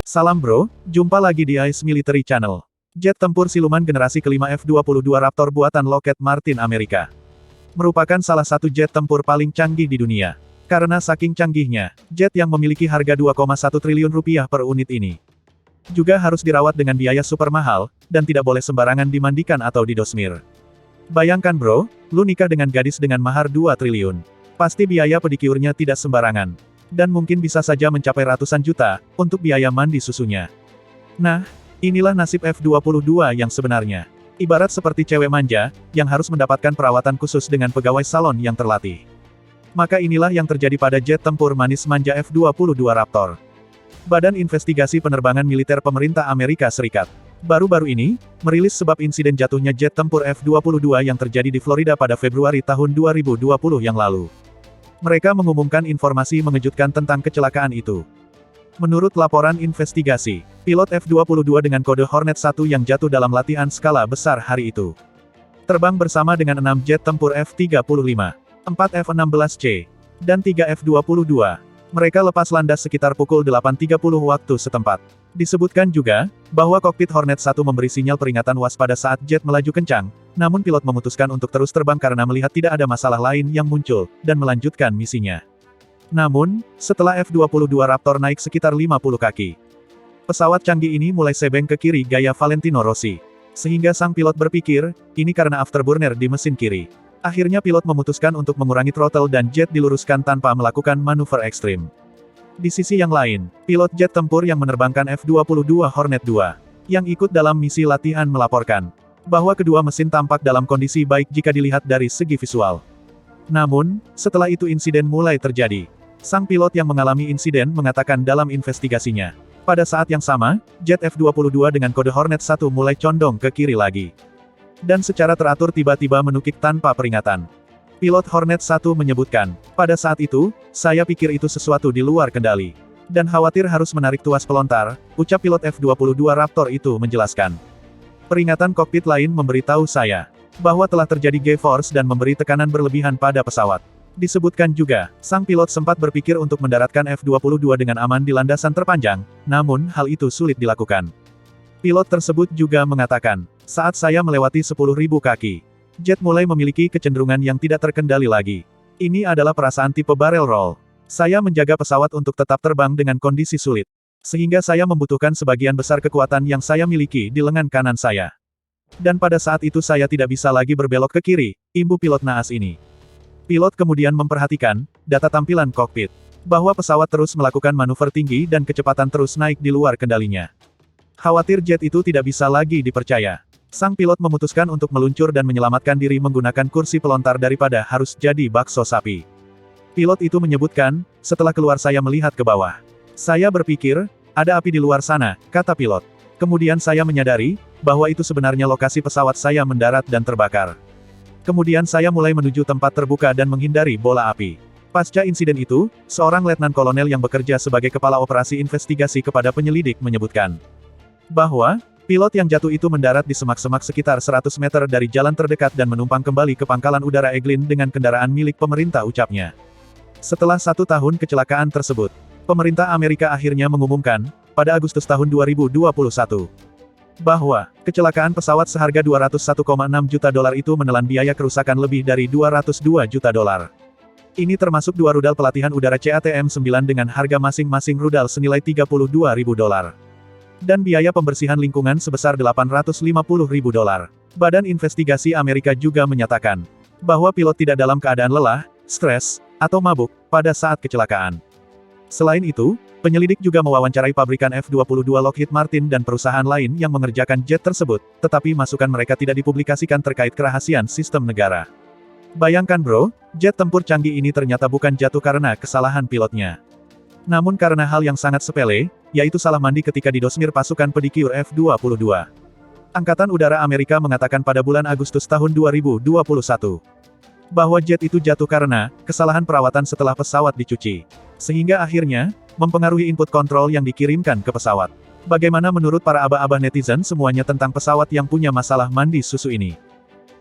Salam bro, jumpa lagi di Ice Military Channel. Jet tempur siluman generasi kelima F-22 Raptor buatan Lockheed Martin Amerika. Merupakan salah satu jet tempur paling canggih di dunia. Karena saking canggihnya, jet yang memiliki harga 2,1 triliun rupiah per unit ini juga harus dirawat dengan biaya super mahal, dan tidak boleh sembarangan dimandikan atau didosmir. Bayangkan bro, lu nikah dengan gadis dengan mahar 2 triliun. Pasti biaya pedikiurnya tidak sembarangan. Dan mungkin bisa saja mencapai ratusan juta, untuk biaya mandi susunya. Nah, inilah nasib F-22 yang sebenarnya. Ibarat seperti cewek manja, yang harus mendapatkan perawatan khusus dengan pegawai salon yang terlatih. Maka inilah yang terjadi pada jet tempur manis manja F-22 Raptor. Badan Investigasi Penerbangan Militer Pemerintah Amerika Serikat baru-baru ini, merilis sebab insiden jatuhnya jet tempur F-22 yang terjadi di Florida pada Februari tahun 2020 yang lalu. Mereka mengumumkan informasi mengejutkan tentang kecelakaan itu. Menurut laporan investigasi, pilot F-22 dengan kode Hornet 1 yang jatuh dalam latihan skala besar hari itu terbang bersama dengan 6 jet tempur F-35, 4 F-16C, dan 3 F-22. Mereka lepas landas sekitar pukul 8.30 waktu setempat. Disebutkan juga, bahwa kokpit Hornet 1 memberi sinyal peringatan waspada saat jet melaju kencang, namun pilot memutuskan untuk terus terbang karena melihat tidak ada masalah lain yang muncul, dan melanjutkan misinya. Namun, setelah F-22 Raptor naik sekitar 50 kaki, pesawat canggih ini mulai sebeng ke kiri gaya Valentino Rossi. Sehingga sang pilot berpikir, ini karena afterburner di mesin kiri. Akhirnya pilot memutuskan untuk mengurangi throttle dan jet diluruskan tanpa melakukan manuver ekstrim. Di sisi yang lain, pilot jet tempur yang menerbangkan F-22 Hornet 2, yang ikut dalam misi latihan melaporkan, bahwa kedua mesin tampak dalam kondisi baik jika dilihat dari segi visual. Namun, setelah itu insiden mulai terjadi. Sang pilot yang mengalami insiden mengatakan dalam investigasinya, pada saat yang sama, jet F-22 dengan kode Hornet 1 mulai condong ke kiri lagi. Dan secara teratur tiba-tiba menukik tanpa peringatan. Pilot Hornet 1 menyebutkan, pada saat itu, saya pikir itu sesuatu di luar kendali. Dan khawatir harus menarik tuas pelontar, ucap pilot F-22 Raptor itu menjelaskan. Peringatan kokpit lain memberitahu saya, bahwa telah terjadi G-force dan memberi tekanan berlebihan pada pesawat. Disebutkan juga, sang pilot sempat berpikir untuk mendaratkan F-22 dengan aman di landasan terpanjang, namun hal itu sulit dilakukan. Pilot tersebut juga mengatakan, saat saya melewati 10.000 kaki, jet mulai memiliki kecenderungan yang tidak terkendali lagi. Ini adalah perasaan tipe barrel roll. Saya menjaga pesawat untuk tetap terbang dengan kondisi sulit. Sehingga saya membutuhkan sebagian besar kekuatan yang saya miliki di lengan kanan saya. Dan pada saat itu saya tidak bisa lagi berbelok ke kiri, imbu pilot naas ini. Pilot kemudian memperhatikan data tampilan kokpit, bahwa pesawat terus melakukan manuver tinggi dan kecepatan terus naik di luar kendalinya. Khawatir jet itu tidak bisa lagi dipercaya. Sang pilot memutuskan untuk meluncur dan menyelamatkan diri menggunakan kursi pelontar daripada harus jadi bakso sapi. Pilot itu menyebutkan, setelah keluar saya melihat ke bawah. Saya berpikir, ada api di luar sana, kata pilot. Kemudian saya menyadari, bahwa itu sebenarnya lokasi pesawat saya mendarat dan terbakar. Kemudian saya mulai menuju tempat terbuka dan menghindari bola api. Pasca insiden itu, seorang letnan kolonel yang bekerja sebagai kepala operasi investigasi kepada penyelidik menyebutkan, bahwa pilot yang jatuh itu mendarat di semak-semak sekitar 100 meter dari jalan terdekat dan menumpang kembali ke pangkalan udara Eglin dengan kendaraan milik pemerintah ucapnya. Setelah 1 tahun kecelakaan tersebut, pemerintah Amerika akhirnya mengumumkan, pada Agustus tahun 2021, bahwa kecelakaan pesawat seharga $201,6 juta itu menelan biaya kerusakan lebih dari $202 juta. Ini termasuk 2 rudal pelatihan udara CATM-9 dengan harga masing-masing rudal senilai $32.000. Dan biaya pembersihan lingkungan sebesar $850.000. Badan Investigasi Amerika juga menyatakan, bahwa pilot tidak dalam keadaan lelah, stres, atau mabuk, pada saat kecelakaan. Selain itu, penyelidik juga mewawancarai pabrikan F-22 Lockheed Martin dan perusahaan lain yang mengerjakan jet tersebut, tetapi masukan mereka tidak dipublikasikan terkait kerahasiaan sistem negara. Bayangkan bro, jet tempur canggih ini ternyata bukan jatuh karena kesalahan pilotnya. Namun karena hal yang sangat sepele, yaitu salah mandi ketika didosmir pasukan pedikiur F-22. Angkatan Udara Amerika mengatakan pada bulan Agustus tahun 2021, bahwa jet itu jatuh karena kesalahan perawatan setelah pesawat dicuci. Sehingga akhirnya, mempengaruhi input kontrol yang dikirimkan ke pesawat. Bagaimana menurut para abah-abah netizen semuanya tentang pesawat yang punya masalah mandi susu ini?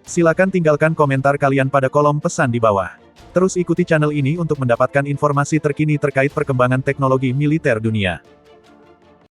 Silakan tinggalkan komentar kalian pada kolom pesan di bawah. Terus ikuti channel ini untuk mendapatkan informasi terkini terkait perkembangan teknologi militer dunia.